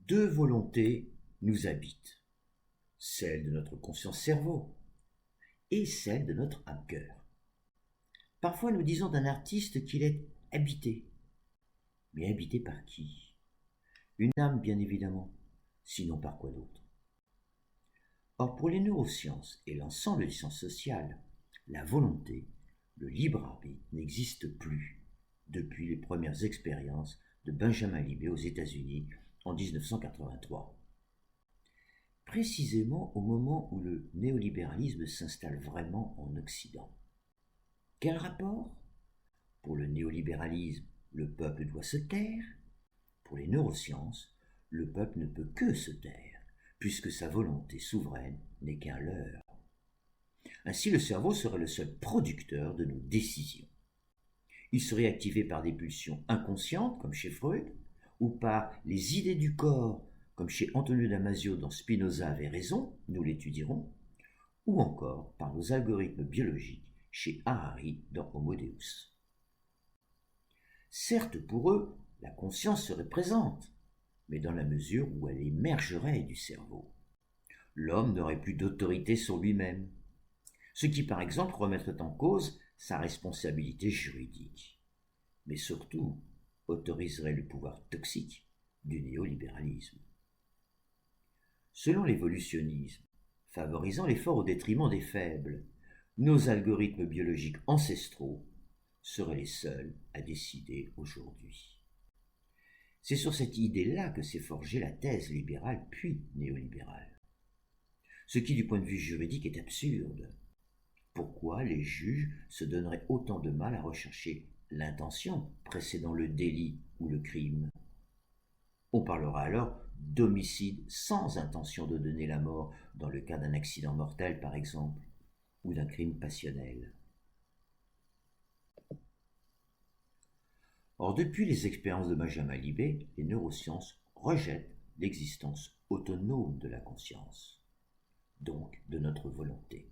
Deux volontés nous habitent, celle de notre conscience-cerveau et celle de notre âme-cœur. Parfois nous disons d'un artiste qu'il est habité. Mais habité par qui? Une âme bien évidemment, sinon par quoi d'autre? Or pour les neurosciences et l'ensemble des sciences sociales, la volonté, le libre arbitre n'existe plus depuis les premières expériences de Benjamin Libet aux États-Unis en 1983. Précisément au moment où le néolibéralisme s'installe vraiment en Occident. Quel rapport? Pour le néolibéralisme, le peuple doit se taire. Pour les neurosciences, le peuple ne peut que se taire, puisque sa volonté souveraine n'est qu'un leurre. Ainsi, le cerveau serait le seul producteur de nos décisions. Il serait activé par des pulsions inconscientes, comme chez Freud, ou par les idées du corps, comme chez Antonio Damasio dans Spinoza avait raison, nous l'étudierons, ou encore par nos algorithmes biologiques chez Harari dans Homo Deus. Certes, pour eux, la conscience serait présente, mais dans la mesure où elle émergerait du cerveau. L'homme n'aurait plus d'autorité sur lui-même, ce qui par exemple remettrait en cause sa responsabilité juridique, mais surtout autoriserait le pouvoir toxique du néolibéralisme. Selon l'évolutionnisme, favorisant l'effort au détriment des faibles, nos algorithmes biologiques ancestraux seraient les seuls à décider aujourd'hui. C'est sur cette idée-là que s'est forgée la thèse libérale puis néolibérale. Ce qui, du point de vue juridique, est absurde. Pourquoi les juges se donneraient autant de mal à rechercher l'intention précédant le délit ou le crime? On parlera alors d'homicide sans intention de donner la mort dans le cas d'un accident mortel par exemple, ou d'un crime passionnel. Or, depuis les expériences de Benjamin Libet, les neurosciences rejettent l'existence autonome de la conscience, donc de notre volonté.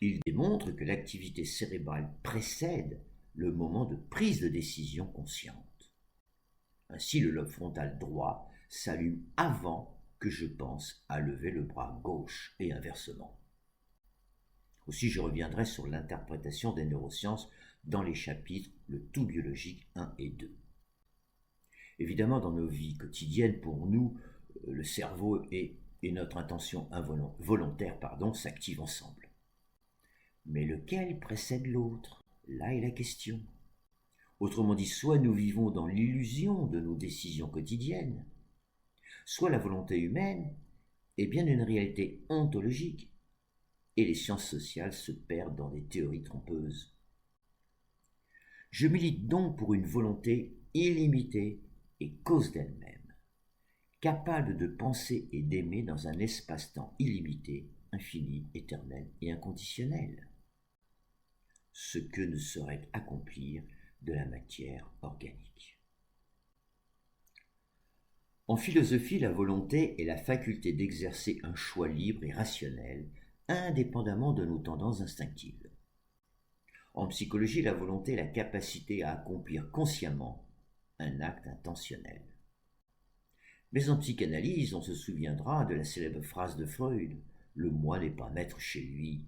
Ils démontrent que l'activité cérébrale précède le moment de prise de décision consciente. Ainsi, le lobe frontal droit s'allume avant que je pense à lever le bras gauche et inversement. Aussi, je reviendrai sur l'interprétation des neurosciences dans les chapitres Le tout biologique 1 et 2. Évidemment, dans nos vies quotidiennes, pour nous, le cerveau et notre intention volontaire s'activent ensemble. Mais lequel précède l'autre? Là est la question. Autrement dit, soit nous vivons dans l'illusion de nos décisions quotidiennes, soit la volonté humaine est bien une réalité ontologique, et les sciences sociales se perdent dans des théories trompeuses. Je milite donc pour une volonté illimitée et cause d'elle-même, capable de penser et d'aimer dans un espace-temps illimité, infini, éternel et inconditionnel, ce que ne saurait accomplir de la matière organique. En philosophie, la volonté est la faculté d'exercer un choix libre et rationnel, indépendamment de nos tendances instinctives. En psychologie, la volonté est la capacité à accomplir consciemment un acte intentionnel. Mais en psychanalyse, on se souviendra de la célèbre phrase de Freud, « Le moi n'est pas maître chez lui ».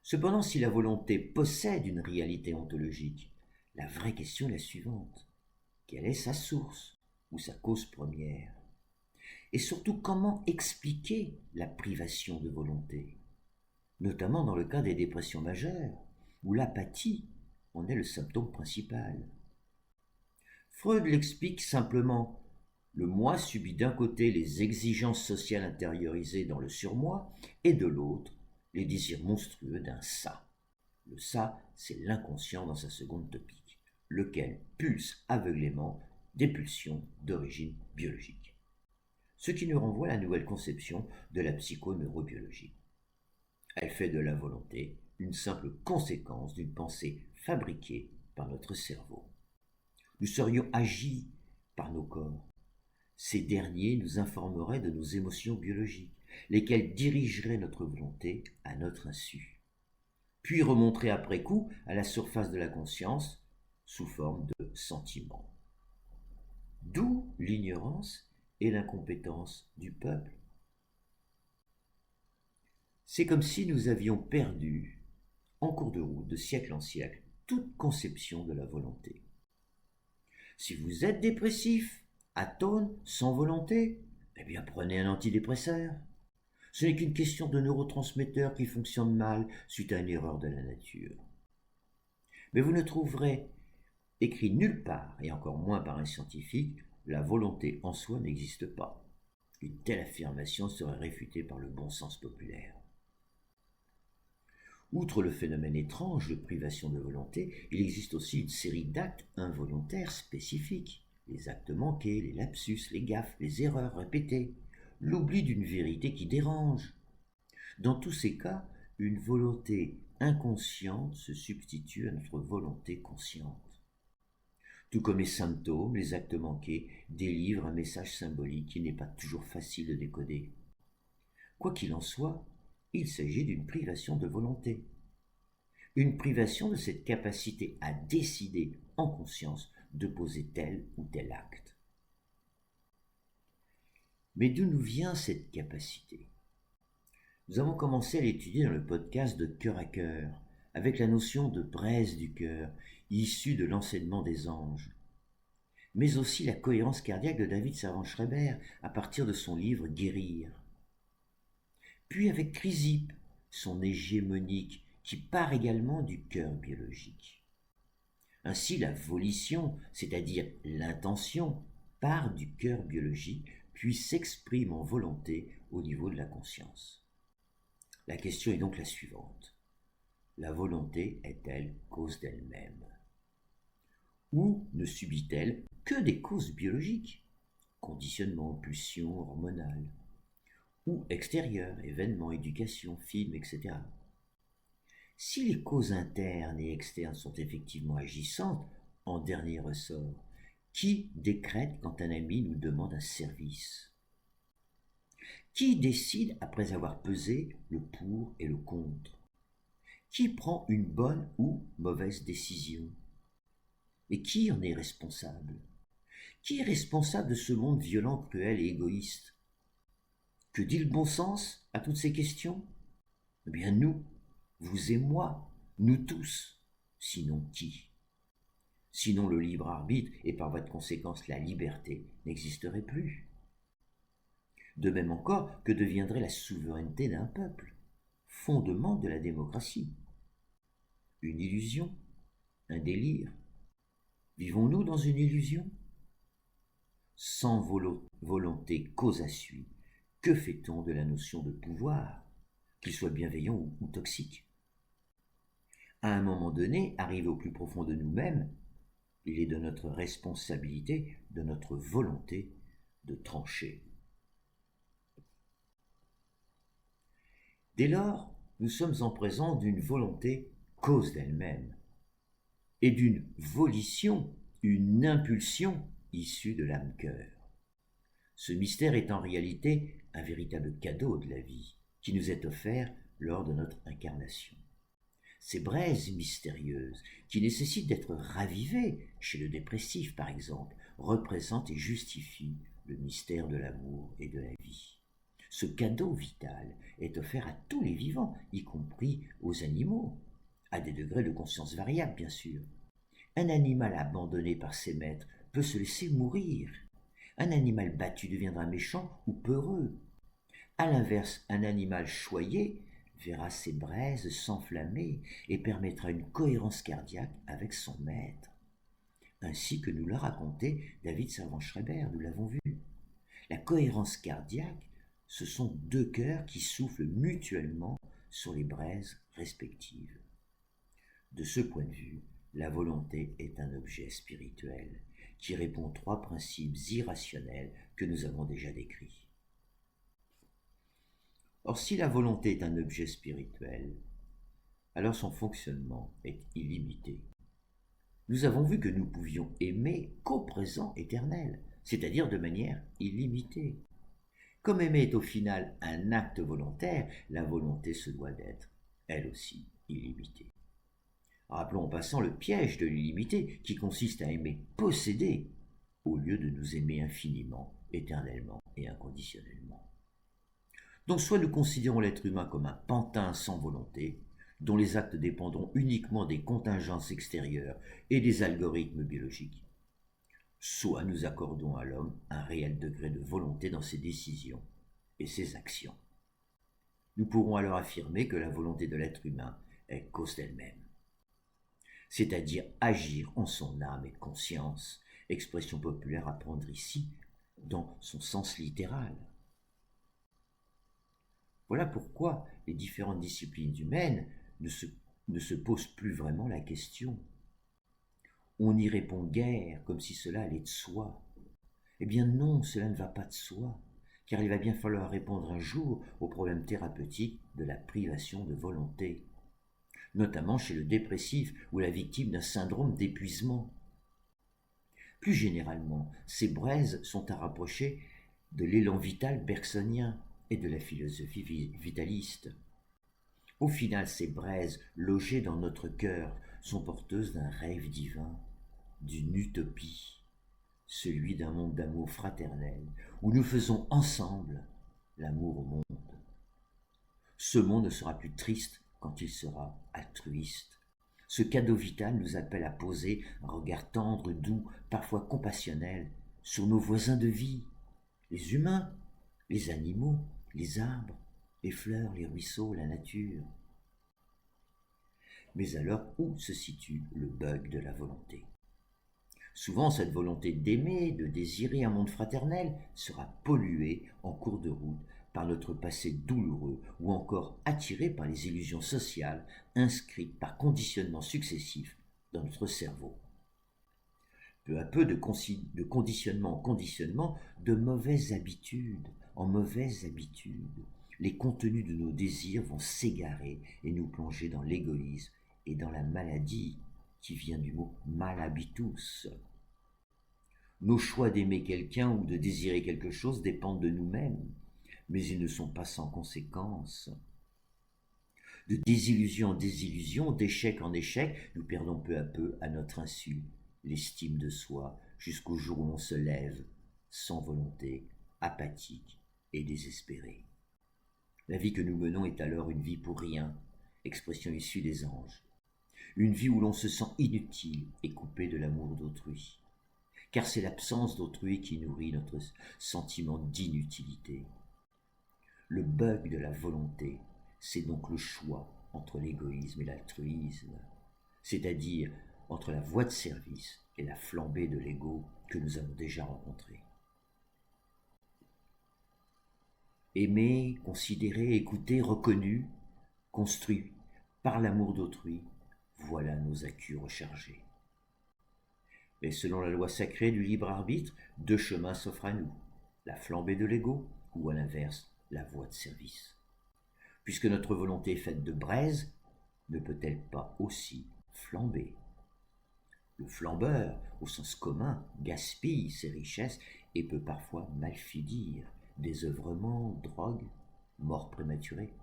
Cependant, si la volonté possède une réalité ontologique, la vraie question est la suivante. Quelle est sa source ou sa cause première? Et surtout, comment expliquer la privation de volonté, notamment dans le cas des dépressions majeures, où l'apathie en est le symptôme principal. Freud l'explique simplement. Le moi subit d'un côté les exigences sociales intériorisées dans le surmoi, et de l'autre, les désirs monstrueux d'un ça. Le ça, c'est l'inconscient dans sa seconde topique, lequel pulse aveuglément des pulsions d'origine biologique. Ce qui nous renvoie à la nouvelle conception de la psychoneurobiologie. Elle fait de la volonté une simple conséquence d'une pensée fabriquée par notre cerveau. Nous serions agis par nos corps. Ces derniers nous informeraient de nos émotions biologiques, lesquelles dirigeraient notre volonté à notre insu, puis remonteraient après coup à la surface de la conscience sous forme de sentiments. d'où l'ignorance et l'incompétence du peuple. C'est comme si nous avions perdu, en cours de route, de siècle en siècle, toute conception de la volonté. Si vous êtes dépressif, atone, sans volonté, eh bien prenez un antidépresseur. Ce n'est qu'une question de neurotransmetteurs qui fonctionnent mal suite à une erreur de la nature. Mais vous ne trouverez écrit nulle part, et encore moins par un scientifique, la volonté en soi n'existe pas. Une telle affirmation serait réfutée par le bon sens populaire. Outre le phénomène étrange de privation de volonté, il existe aussi une série d'actes involontaires spécifiques. Les actes manqués, les lapsus, les gaffes, les erreurs répétées, l'oubli d'une vérité qui dérange. Dans tous ces cas, une volonté inconsciente se substitue à notre volonté consciente. Tout comme les symptômes, les actes manqués délivrent un message symbolique qui n'est pas toujours facile de décoder. Quoi qu'il en soit, il s'agit d'une privation de volonté. Une privation de cette capacité à décider en conscience de poser tel ou tel acte. Mais d'où nous vient cette capacité ? Nous avons commencé à l'étudier dans le podcast de Cœur à Cœur, avec la notion de braise du cœur, issue de l'enseignement des anges, mais aussi la cohérence cardiaque de David Servan-Schreiber à partir de son livre Guérir. Puis avec Chrysippe, son hégémonique qui part également du cœur biologique. Ainsi la volition, c'est-à-dire l'intention, part du cœur biologique puis s'exprime en volonté au niveau de la conscience. La question est donc la suivante. La volonté est-elle cause d'elle-même ? Ou ne subit-elle que des causes biologiques ? Conditionnement, pulsion hormonale, ou extérieures, événements, éducation, films, etc. Si les causes internes et externes sont effectivement agissantes, en dernier ressort, qui décrète quand un ami nous demande un service ? Qui décide après avoir pesé le pour et le contre ? Qui prend une bonne ou mauvaise décision ? Et qui en est responsable ? Qui est responsable de ce monde violent, cruel et égoïste ? Que dit le bon sens à toutes ces questions ? Eh bien nous, vous et moi, nous tous. Sinon qui ? Sinon le libre arbitre et par voie de conséquence la liberté n'existerait plus. De même encore, que deviendrait la souveraineté d'un peuple, fondement de la démocratie ? Une illusion ? Un délire ? Vivons-nous dans une illusion ? Sans volonté cause à suit, que fait-on de la notion de pouvoir, qu'il soit bienveillant ou toxique ? À un moment donné, arrivé au plus profond de nous-mêmes, il est de notre responsabilité, de notre volonté, de trancher. Dès lors, nous sommes en présence d'une volonté cause d'elle-même et d'une volition, une impulsion issue de l'âme-cœur. Ce mystère est en réalité un véritable cadeau de la vie qui nous est offert lors de notre incarnation. Ces braises mystérieuses, qui nécessitent d'être ravivées, chez le dépressif par exemple, représentent et justifient le mystère de l'amour et de la vie. Ce cadeau vital est offert à tous les vivants, y compris aux animaux, à des degrés de conscience variables bien sûr. Un animal abandonné par ses maîtres peut se laisser mourir. Un animal battu deviendra méchant ou peureux. À l'inverse, un animal choyé verra ses braises s'enflammer et permettra une cohérence cardiaque avec son maître. Ainsi que nous l'a raconté David Servan-Schreiber, nous l'avons vu. La cohérence cardiaque, ce sont deux cœurs qui soufflent mutuellement sur les braises respectives. De ce point de vue, la volonté est un objet spirituel qui répond aux trois principes irrationnels que nous avons déjà décrits. Or, si la volonté est un objet spirituel, alors son fonctionnement est illimité. Nous avons vu que nous pouvions aimer qu'au présent éternel, c'est-à-dire de manière illimitée. Comme aimer est au final un acte volontaire, la volonté se doit d'être, elle aussi, illimitée. Rappelons en passant le piège de l'illimité qui consiste à aimer posséder au lieu de nous aimer infiniment, éternellement et inconditionnellement. Donc soit nous considérons l'être humain comme un pantin sans volonté, dont les actes dépendront uniquement des contingences extérieures et des algorithmes biologiques, soit nous accordons à l'homme un réel degré de volonté dans ses décisions et ses actions. Nous pourrons alors affirmer que la volonté de l'être humain est cause d'elle-même, c'est-à-dire agir en son âme et conscience, expression populaire à prendre ici dans son sens littéral. Voilà pourquoi les différentes disciplines humaines ne se posent plus vraiment la question. On y répond guère comme si cela allait de soi. Eh bien non, cela ne va pas de soi, car il va bien falloir répondre un jour au problème thérapeutique de la privation de volonté, notamment chez le dépressif ou la victime d'un syndrome d'épuisement. Plus généralement, ces braises sont à rapprocher de l'élan vital bergsonien et de la philosophie vitaliste. Au final, ces braises logées dans notre cœur sont porteuses d'un rêve divin, d'une utopie, celui d'un monde d'amour fraternel, où nous faisons ensemble l'amour au monde. Ce monde ne sera plus triste quand il sera altruiste. Ce cadeau vital nous appelle à poser un regard tendre, doux, parfois compassionnel, sur nos voisins de vie, les humains, les animaux, les arbres, les fleurs, les ruisseaux, la nature. Mais alors, où se situe le bug de la volonté ? Souvent, cette volonté d'aimer, de désirer un monde fraternel sera polluée en cours de route par notre passé douloureux ou encore attirée par les illusions sociales inscrites par conditionnement successif dans notre cerveau. Peu à peu, de conditionnement en conditionnement, de mauvaises habitudes en mauvaises habitudes, les contenus de nos désirs vont s'égarer et nous plonger dans l'égoïsme et dans la maladie qui vient du mot malhabitus. Nos choix d'aimer quelqu'un ou de désirer quelque chose dépendent de nous-mêmes, mais ils ne sont pas sans conséquences. De désillusion en désillusion, d'échec en échec, nous perdons peu à peu, à notre insu, l'estime de soi, jusqu'au jour où on se lève, sans volonté, apathique et désespéré. La vie que nous menons est alors une vie pour rien, expression issue des anges. Une vie où l'on se sent inutile et coupé de l'amour d'autrui. Car c'est l'absence d'autrui qui nourrit notre sentiment d'inutilité. Le bug de la volonté, c'est donc le choix entre l'égoïsme et l'altruisme, c'est-à-dire entre la voie de service et la flambée de l'ego que nous avons déjà rencontrée. Aimé, considéré, écouté, reconnu, construit par l'amour d'autrui, voilà nos accus rechargés. Et selon la loi sacrée du libre arbitre, deux chemins s'offrent à nous, la flambée de l'ego ou à l'inverse, la voie de service. Puisque notre volonté est faite de braise, ne peut-elle pas aussi flamber ? Le flambeur, au sens commun, gaspille ses richesses et peut parfois malfinir, désœuvrement, drogue, mort prématurée.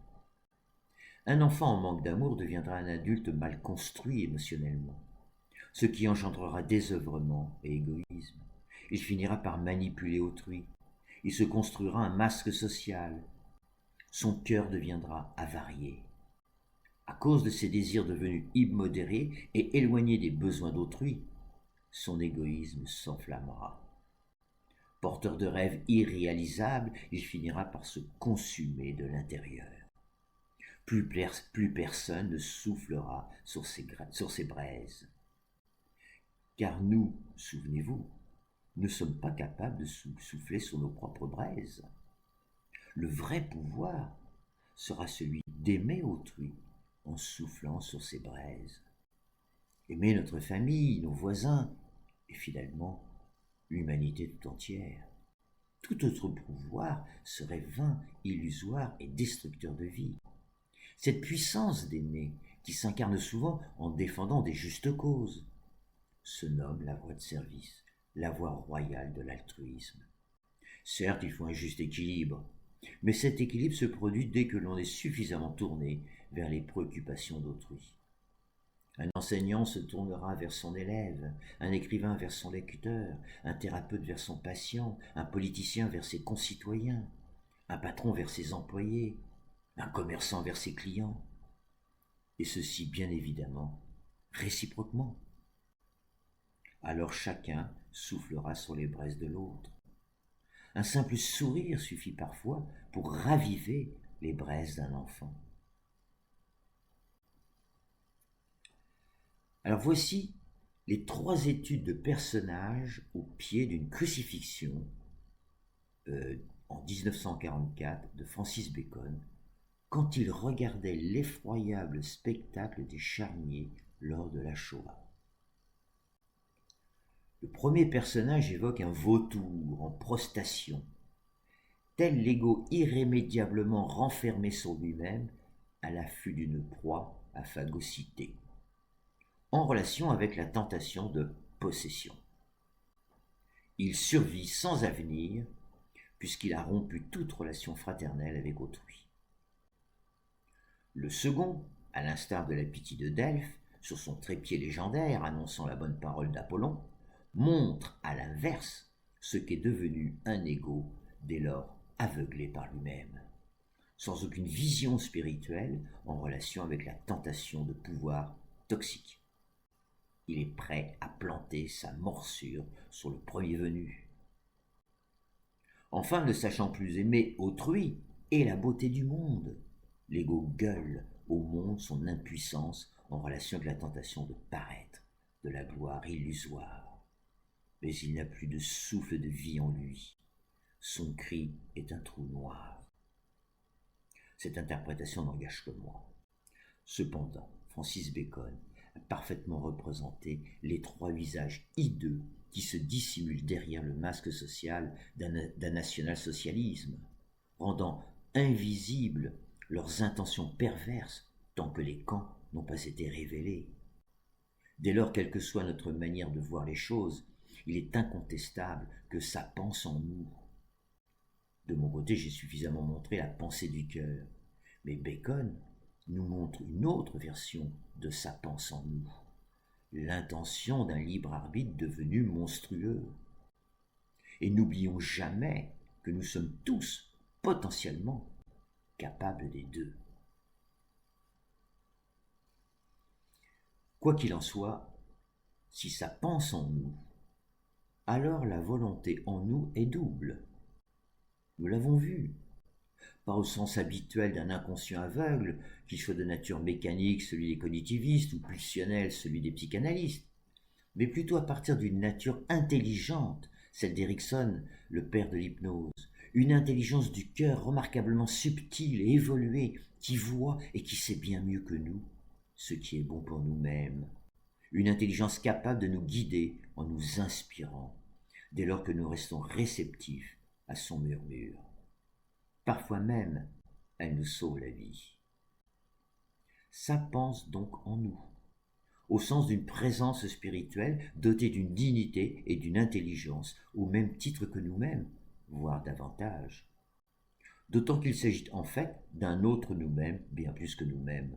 Un enfant en manque d'amour deviendra un adulte mal construit émotionnellement, ce qui engendrera désœuvrement et égoïsme. Il finira par manipuler autrui. Il se construira un masque social. Son cœur deviendra avarié. À cause de ses désirs devenus immodérés et éloignés des besoins d'autrui, son égoïsme s'enflammera. Porteur de rêves irréalisables, il finira par se consumer de l'intérieur. Plus personne ne soufflera sur ses braises. Car nous, souvenez-vous, ne sommes pas capables de souffler sur nos propres braises. Le vrai pouvoir sera celui d'aimer autrui en soufflant sur ses braises. Aimer notre famille, nos voisins, et finalement l'humanité tout entière. Tout autre pouvoir serait vain, illusoire et destructeur de vie. Cette puissance d'aimer, qui s'incarne souvent en défendant des justes causes, se nomme la voie de service, la voie royale de l'altruisme. Certes, il faut un juste équilibre, mais cet équilibre se produit dès que l'on est suffisamment tourné vers les préoccupations d'autrui. Un enseignant se tournera vers son élève, un écrivain vers son lecteur, un thérapeute vers son patient, un politicien vers ses concitoyens, un patron vers ses employés, un commerçant vers ses clients, et ceci bien évidemment réciproquement. Alors chacun soufflera sur les braises de l'autre. Un simple sourire suffit parfois pour raviver les braises d'un enfant. Alors voici les 3 études de personnages au pied d'une crucifixion en 1944 de Francis Bacon, quand il regardait l'effroyable spectacle des charniers lors de la Shoah. Le premier personnage évoque un vautour en prostation, tel l'ego irrémédiablement renfermé sur lui-même à l'affût d'une proie à phagocyter, en relation avec la tentation de possession. Il survit sans avenir, puisqu'il a rompu toute relation fraternelle avec autrui. Le second, à l'instar de la Pythie de Delphes, sur son trépied légendaire annonçant la bonne parole d'Apollon, montre à l'inverse ce qu'est devenu un ego dès lors aveuglé par lui-même, sans aucune vision spirituelle en relation avec la tentation de pouvoir toxique. Il est prêt à planter sa morsure sur le premier venu. Enfin, ne sachant plus aimer autrui et la beauté du monde, l'ego gueule au monde son impuissance en relation avec la tentation de paraître, de la gloire illusoire. Mais il n'a plus de souffle de vie en lui. Son cri est un trou noir. Cette interprétation n'engage que moi. Cependant, Francis Bacon a parfaitement représenté les 3 visages hideux qui se dissimulent derrière le masque social d'un national-socialisme, rendant invisibles leurs intentions perverses tant que les camps n'ont pas été révélés. Dès lors, quelle que soit notre manière de voir les choses, il est incontestable que ça pense en nous. De mon côté, j'ai suffisamment montré la pensée du cœur, mais Bacon nous montre une autre version de sa pensée en nous, l'intention d'un libre arbitre devenu monstrueux. Et n'oublions jamais que nous sommes tous potentiellement capables des deux. Quoi qu'il en soit, si ça pense en nous, alors la volonté en nous est double. Nous l'avons vu, pas au sens habituel d'un inconscient aveugle, qu'il soit de nature mécanique, celui des cognitivistes, ou pulsionnel, celui des psychanalystes, mais plutôt à partir d'une nature intelligente, celle d'Erickson, le père de l'hypnose, une intelligence du cœur remarquablement subtile et évoluée, qui voit et qui sait bien mieux que nous ce qui est bon pour nous-mêmes, une intelligence capable de nous guider en nous inspirant, dès lors que nous restons réceptifs à son murmure. Parfois même, elle nous sauve la vie. Ça pense donc en nous, au sens d'une présence spirituelle dotée d'une dignité et d'une intelligence au même titre que nous-mêmes, voire davantage. D'autant qu'il s'agit en fait d'un autre nous-mêmes, bien plus que nous-mêmes.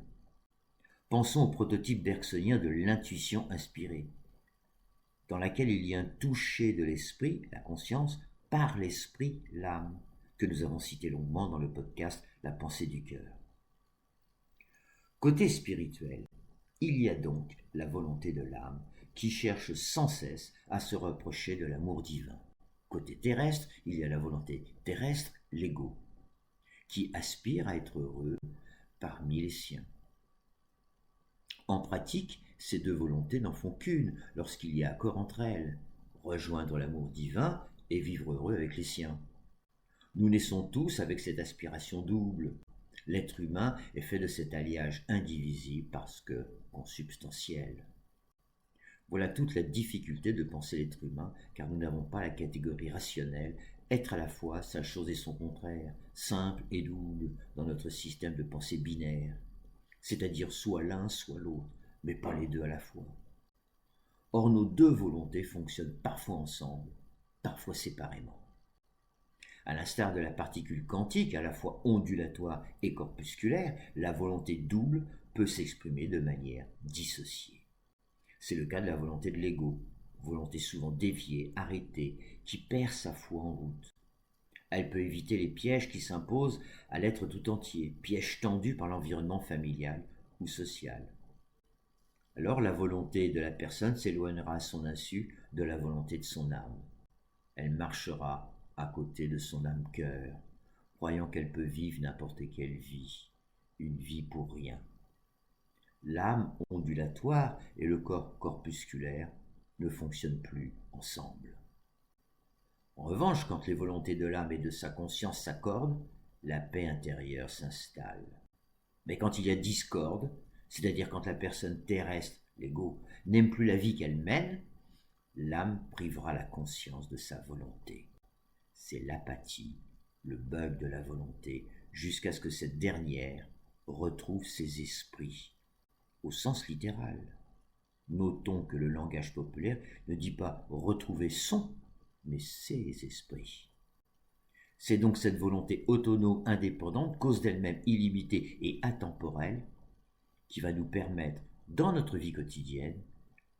Pensons au prototype bergsonien de l'intuition inspirée, dans laquelle il y a un toucher de l'esprit, la conscience, par l'esprit, l'âme, que nous avons cité longuement dans le podcast La pensée du cœur. Côté spirituel, il y a donc la volonté de l'âme qui cherche sans cesse à se rapprocher de l'amour divin. Côté terrestre, il y a la volonté terrestre, l'ego, qui aspire à être heureux parmi les siens. En pratique, ces 2 volontés n'en font qu'une lorsqu'il y a accord entre elles, rejoindre l'amour divin et vivre heureux avec les siens. Nous naissons tous avec cette aspiration double. L'être humain est fait de cet alliage indivisible parce que consubstantiel. Voilà toute la difficulté de penser l'être humain, car nous n'avons pas la catégorie rationnelle, être à la fois sa chose et son contraire, simple et double dans notre système de pensée binaire, c'est-à-dire soit l'un, soit l'autre, mais pas les 2 à la fois. Or, nos 2 volontés fonctionnent parfois ensemble, parfois séparément. À l'instar de la particule quantique, à la fois ondulatoire et corpusculaire, la volonté double peut s'exprimer de manière dissociée. C'est le cas de la volonté de l'ego, volonté souvent déviée, arrêtée, qui perd sa foi en route. Elle peut éviter les pièges qui s'imposent à l'être tout entier, pièges tendus par l'environnement familial ou social. Alors la volonté de la personne s'éloignera à son insu de la volonté de son âme. Elle marchera à côté de son âme-cœur, croyant qu'elle peut vivre n'importe quelle vie, une vie pour rien. L'âme ondulatoire et le corps corpusculaire ne fonctionnent plus ensemble. En revanche, quand les volontés de l'âme et de sa conscience s'accordent, la paix intérieure s'installe. Mais quand il y a discorde, c'est-à-dire quand la personne terrestre, l'ego, n'aime plus la vie qu'elle mène, l'âme privera la conscience de sa volonté. C'est l'apathie, le bug de la volonté, jusqu'à ce que cette dernière retrouve ses esprits, au sens littéral. Notons que le langage populaire ne dit pas retrouver son, mais ses esprits. C'est donc cette volonté autonome, indépendante, cause d'elle-même illimitée et atemporelle, qui va nous permettre, dans notre vie quotidienne,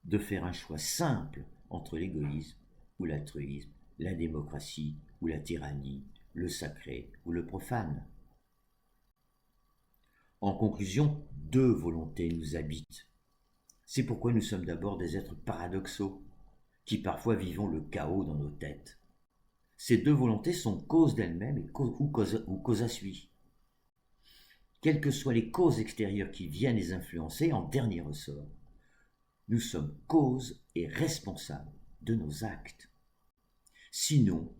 de faire un choix simple entre l'égoïsme ou l'altruisme, la démocratie ou la tyrannie, le sacré ou le profane. En conclusion, deux volontés nous habitent. C'est pourquoi nous sommes d'abord des êtres paradoxaux, qui parfois vivons le chaos dans nos têtes. Ces deux volontés sont causes d'elles-mêmes ou cause à suivre. Quelles que soient les causes extérieures qui viennent les influencer, en dernier ressort, nous sommes causes et responsables de nos actes. Sinon,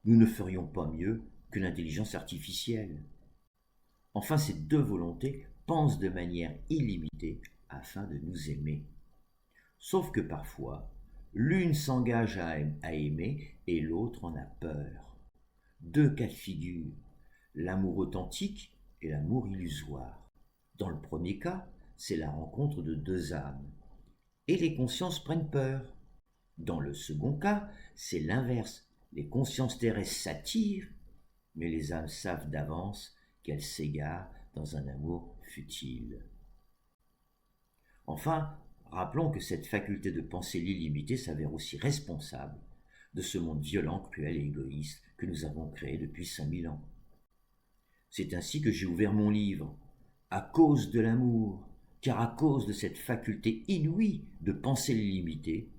nous ne ferions pas mieux que l'intelligence artificielle. Enfin, ces deux volontés pensent de manière illimitée afin de nous aimer. Sauf que parfois, l'une s'engage à aimer et l'autre en a peur. Deux cas de figure, l'amour authentique et l'amour illusoire. Dans le premier cas, c'est la rencontre de deux âmes, et les consciences prennent peur. Dans le second cas, c'est l'inverse, les consciences terrestres s'attirent, mais les âmes savent d'avance qu'elles s'égarent dans un amour futile. Enfin, rappelons que cette faculté de penser l'illimité s'avère aussi responsable de ce monde violent, cruel et égoïste que nous avons créé depuis 5000 ans. C'est ainsi que j'ai ouvert mon livre, à cause de l'amour, car à cause de cette faculté inouïe de penser l'illimité,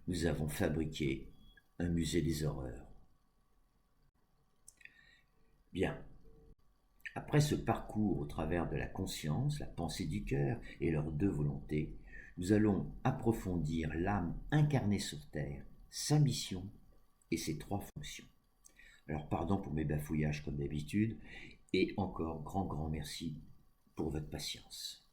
nous avons fabriqué un musée des horreurs. Bien, après ce parcours au travers de la conscience, la pensée du cœur et leurs deux volontés, nous allons approfondir l'âme incarnée sur Terre, sa mission et ses trois fonctions. Alors pardon pour mes bafouillages comme d'habitude, et encore grand merci pour votre patience.